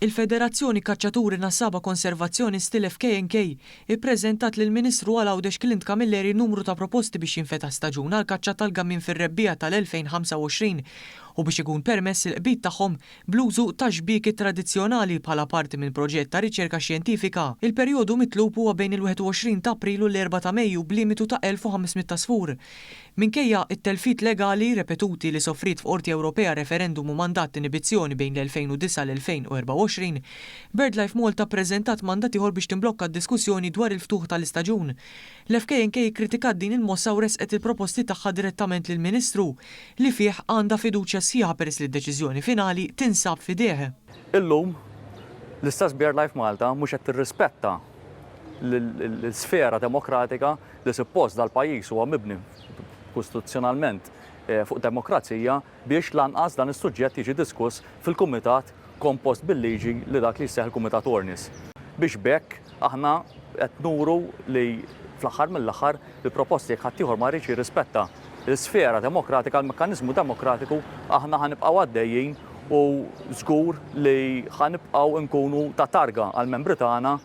Il-Federazzjoni Kaċċaturi Nassaba Konservazzjonisti l-FKNK ippreżentat lill-Ministru Għal Għawdex Clint Camilleri numru ta' proposti biex jinfetaħ staġun għal kaċċa tal-gammin fir-rebbija tal-2025 u biex ikun permess il-qbid tagħhom bl-użu ta' xbieki tradizzjonali bħala parti minn proġett ta' riċerka xjentifika. Il-perjodu mitlub huwa bejn il-21 ta' April u l-4 ta' Mejju b'limitu ta' 1500 ta' sfur. Minkejja it-telfit legali repetuti li soffrit f'Qorti Ewropea referendum u mandat inibizzjoni bejn l-2009 l-2024, BirdLife Malta ppreżentat mandat ieħor biex timblokka d-diskussjoni dwar il-ftuħ tal-istaġun. L-FKNK kritikat din il-mossa u resqet il-proposti tagħha direttament lill-Ministru li fih għandha fiduċja sħiħa peress li d-deċiżjoni finali tinsab f'idejh. Illum l-istess BirdLife Malta mhux qed tirrispetta l-sfera demokratika li suppost dal-pajjiż huwa mibni kostituzzjonalment fuq demokrazija biex lanqas dan is-suġġett jiġi diskuss fil-kumitat kompost bil-liġi li dak li jseħħ il-Kumitat Ornis. Biex bekk aħna qed nuru li fl-aħħar mill-aħħar li proposti jekk ħadd ieħor ma rridx jirrispetta l-sfera demokratika, l-mekkaniżmu demokratiku, aħna ħanibqgħu għaddejjin u żgur li ħanibqgħu nkunu ta' targa għall-membri tagħna